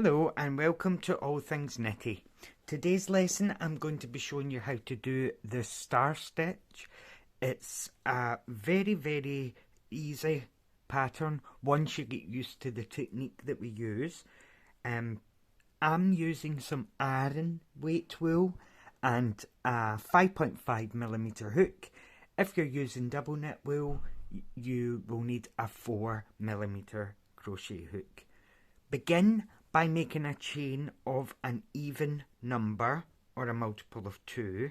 Hello and welcome to All Things Knitty. Today's lesson I'm going to be showing you how to do the star stitch. It's a very easy pattern once you get used to the technique that we use. I'm using some Aran weight wool and a 5.5mm hook. If you're using double knit wool, you will need a 4mm crochet hook. Begin by making a chain of an even number or a multiple of 2.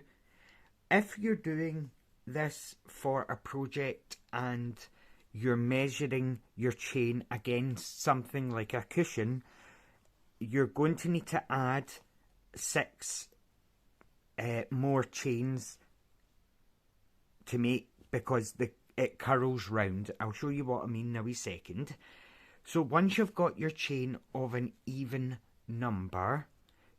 If you're doing this for a project and you're measuring your chain against something like a cushion, you're going to need to add 6 more chains to make, because it curls round. I'll show you what I mean in a wee second. So once you've got your chain of an even number,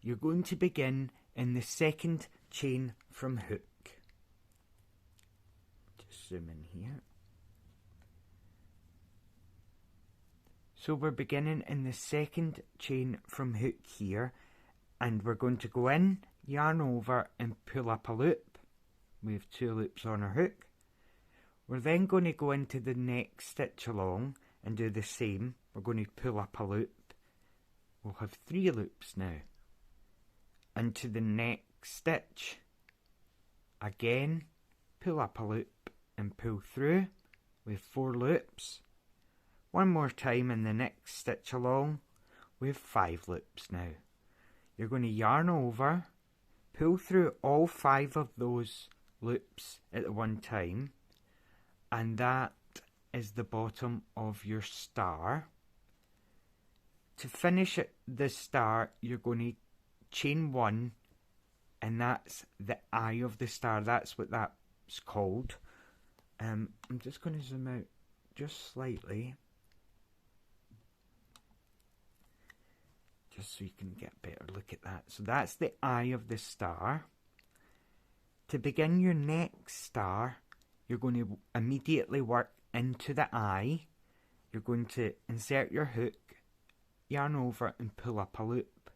you're going to begin in the second chain from hook. Just zoom in here. So we're beginning in the second chain from hook here, and we're going to go in, yarn over and pull up a loop. We have 2 loops on our hook. We're then going to go into the next stitch along and do the same. We're going to pull up a loop. We'll have 3 loops now. Into the next stitch. Again, pull up a loop and pull through. We have 4 loops. One more time in the next stitch along. We have 5 loops now. You're going to yarn over, pull through all 5 of those loops at one time, and that is the bottom of your star. To finish the star, you're going to chain 1, and that's the eye of the star. That's what that's called. I'm just going to zoom out just slightly, just so you can get a better look at that. So that's the eye of the star. To begin your next star, you're going to immediately work into the eye. You're going to insert your hook, yarn over and pull up a loop.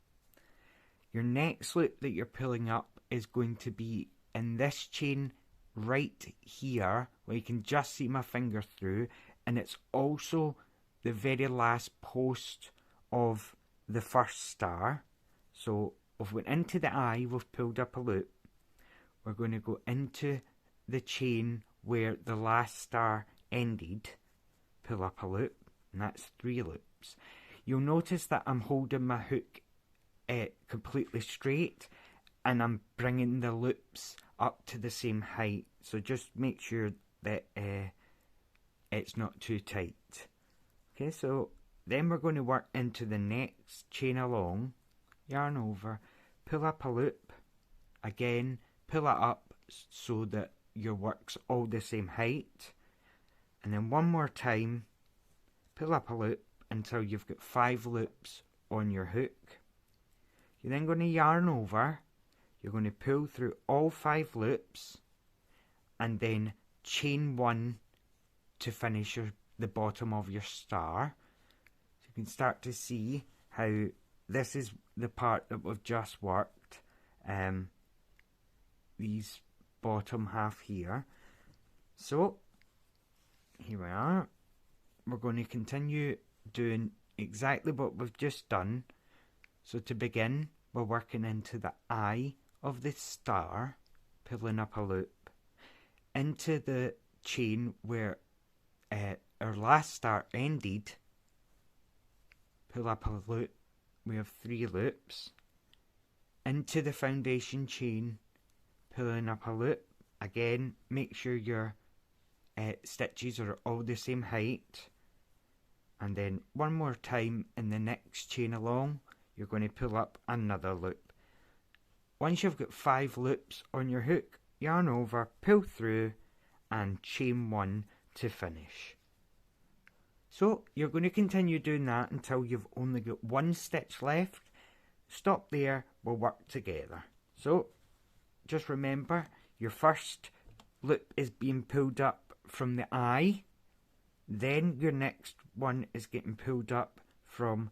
Your next loop that you're pulling up is going to be in this chain right here, where you can just see my finger through, and it's also the very last post of the first star. So we've went into the eye, we've pulled up a loop. We're going to go into the chain where the last star ended, pull up a loop, and that's 3 loops. You'll notice that I'm holding my hook completely straight, and I'm bringing the loops up to the same height, so just make sure that it's not too tight. Okay, so then we're going to work into the next chain along, yarn over, pull up a loop, again pull it up so that your work's all the same height, and then one more time pull up a loop until you've got 5 loops on your hook. You're then going to yarn over, you're going to pull through all 5 loops, and then chain 1 to finish the bottom of your star. So you can start to see how this is the part that we've just worked, these bottom half here. So here we are. We're going to continue doing exactly what we've just done. So to begin, we're working into the eye of the star, pulling up a loop, into the chain where our last star ended, pull up a loop, we have 3 loops, into the foundation chain, pulling up a loop. Again, make sure your stitches are all the same height, and then one more time in the next chain along, you're going to pull up another loop. Once you've got 5 loops on your hook, yarn over, pull through, and chain 1 to finish. So you're going to continue doing that until you've only got 1 stitch left. Stop there, we'll work together. So just remember, your first loop is being pulled up from the eye, then your next one is getting pulled up from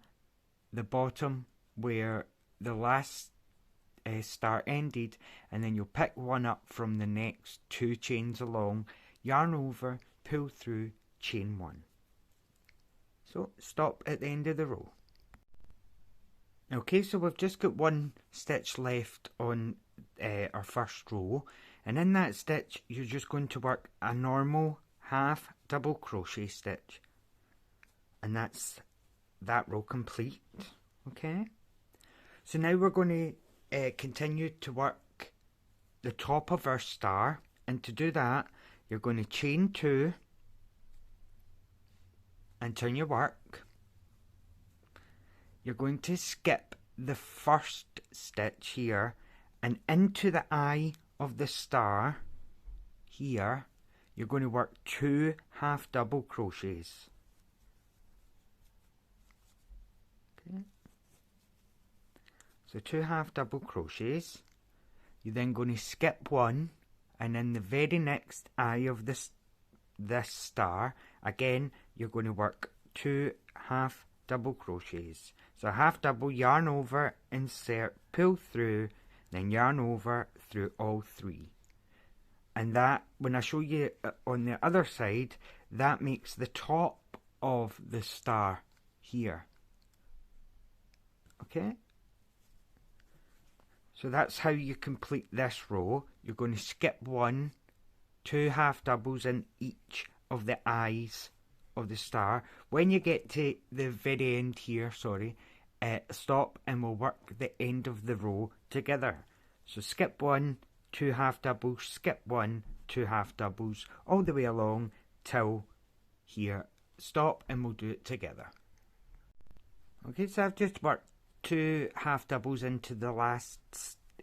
the bottom where the last star ended, and then you'll pick one up from the next 2 chains along, yarn over, pull through, chain 1. So stop at the end of the row. Okay, so we've just got 1 stitch left on our first row, and in that stitch you're just going to work a normal half double crochet stitch, and that's that row complete. Okay, so now we're going to continue to work the top of our star, and to do that you're going to chain 2 and turn your work. You're going to skip the first stitch here, and into the eye of the star here you're going to work 2 half double crochets. Okay, so 2 half double crochets. You're then going to skip 1, and in the very next eye of this star again you're going to work 2 half double crochets. So half double, yarn over, insert, pull through, then yarn over through all 3. And that, when I show you on the other side, that makes the top of the star here. Okay? So that's how you complete this row. You're going to skip 1, 2 half doubles in each of the eyes of the star. When you get to the very end here, stop, and we'll work the end of the row together. So skip 1, 2 half doubles, skip 1, 2 half doubles, all the way along till here. Stop, and we'll do it together. Okay, so I've just worked 2 half doubles into the last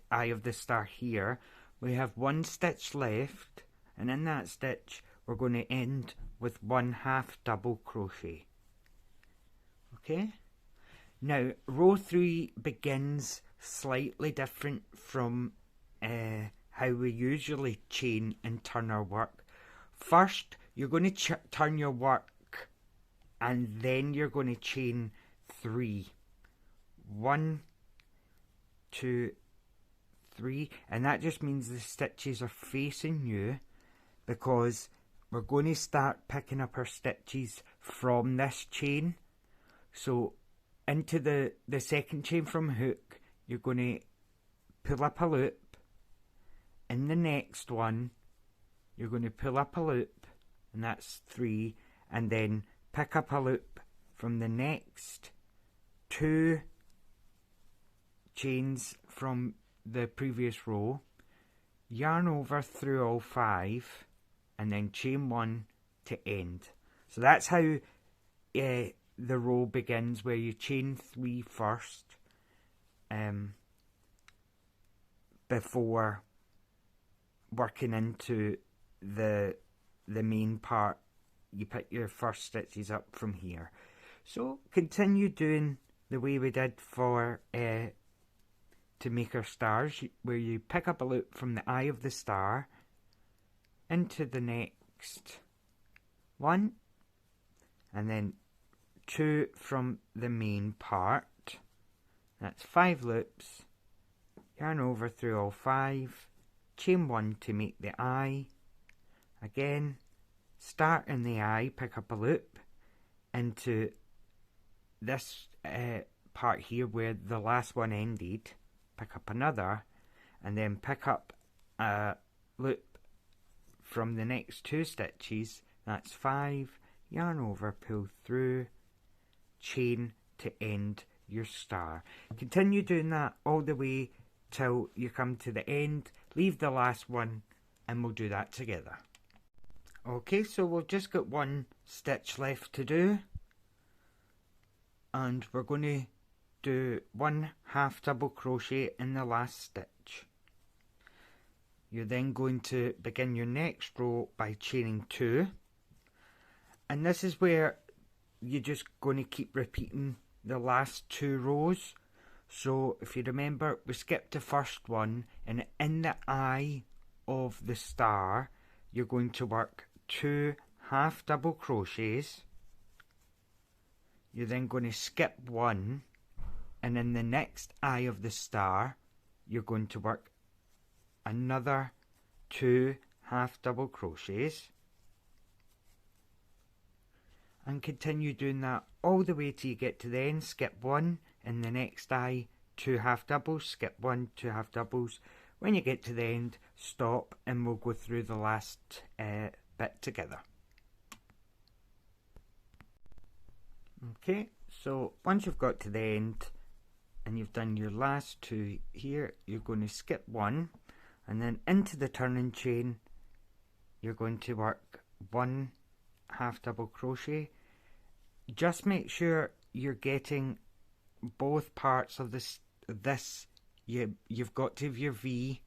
eye of the star here. We have 1 stitch left, and in that stitch we're going to end with 1 half double crochet. Okay, now row 3 begins slightly different from how we usually chain and turn our work. First you're going to turn your work, and then you're going to chain 3. 1, 2, 3, and that just means the stitches are facing you, because we're going to start picking up our stitches from this chain. So into the second chain from hook, you're going to pull up a loop. In the next one you're going to pull up a loop, and that's 3, and then pick up a loop from the next 2 chains from the previous row, yarn over through all 5, and then chain 1 to end. So that's how the row begins, where you chain 3 first before working into the main part. You pick your first stitches up from here. So continue doing the way we did for to make our stars, where you pick up a loop from the eye of the star into the next one, and then 2 from the main part. That's 5 loops, yarn over through all 5, chain 1 to make the eye. Again, start in the eye, pick up a loop into this part here where the last one ended, pick up another, and then pick up a loop from the next 2 stitches. That's 5, yarn over, pull through, chain to end your star. Continue doing that all the way till you come to the end. Leave the last one, and we'll do that together. Okay, so we've just got 1 stitch left to do, and we're going to do 1 half double crochet in the last stitch. You're then going to begin your next row by chaining 2, and this is where you're just going to keep repeating the last 2 rows. So if you remember, we skipped the first one, and in the eye of the star you're going to work 2 half double crochets. You're then going to skip 1, and in the next eye of the star you're going to work another 2 half double crochets, and continue doing that all the way till you get to the end. Skip 1 in the next eye, 2 half doubles, skip 1, 2 half doubles. When you get to the end, stop, and we'll go through the last bit together. Okay, so once you've got to the end and you've done your last 2 here, you're going to skip 1, and then into the turning chain you're going to work 1 half double crochet. Just make sure you're getting both parts of this. You've got to have your V.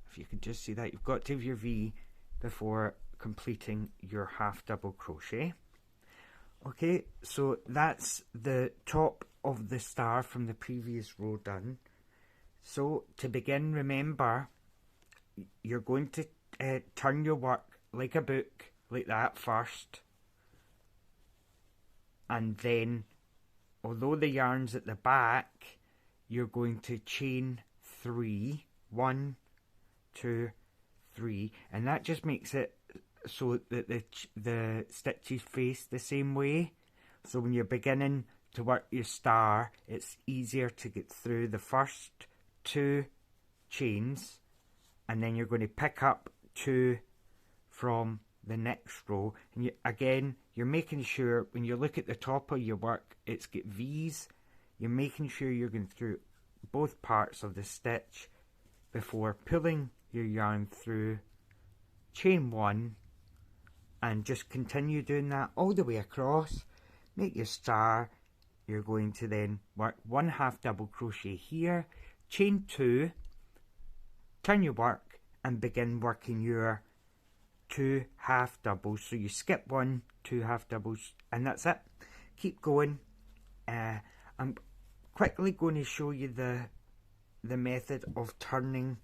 If you could just see that, you've got to have your V before completing your half double crochet. Okay, so that's the top of the star from the previous row done. So to begin, remember, you're going to turn your work like a book, like that first, and then, although the yarn's at the back, you're going to chain 3, 1, 2, 3, and that just makes it so that the stitches face the same way. So when you're beginning to work your star, it's easier to get through the first 2 chains, and then you're going to pick up 2 from the next row. And again, you're making sure when you look at the top of your work, it's got V's. You're making sure you're going through both parts of the stitch before pulling your yarn through, chain 1, and just continue doing that all the way across. Make your star. You're going to then work 1 half double crochet here, chain 2, turn your work, and begin working your 2 half doubles. So you skip 1, 2 half doubles, and that's it. Keep going. I'm quickly going to show you the method of turning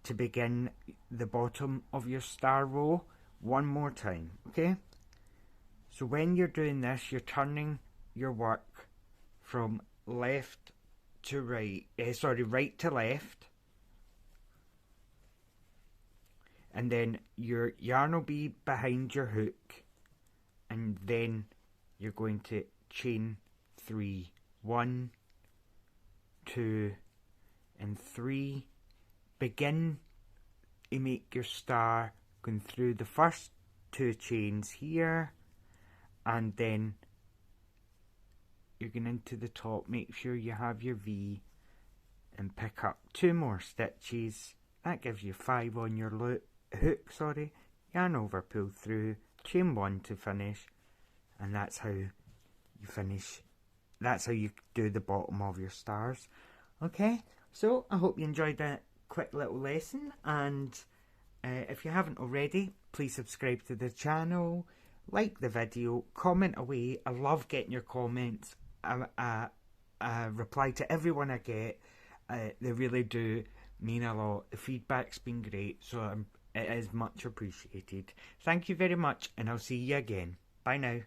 to begin the bottom of your star row one more time. Okay, so when you're doing this, you're turning your work from left to right, right to left, and then your yarn will be behind your hook, and then you're going to chain 3, 1, 2, and 3. Begin to make your star going through the first 2 chains here, and then you're going into the top. Make sure you have your V and pick up 2 more stitches. That gives you 5 on your hook, yarn over, pull through, chain 1 to finish, and that's how you finish. That's how you do the bottom of your stars. Okay, so I hope you enjoyed that quick little lesson, and if you haven't already, please subscribe to the channel, like the video, comment away. I love getting your comments. I reply to everyone I get. They really do mean a lot. The feedback's been great, so it is much appreciated. Thank you very much, and I'll see you again. Bye now.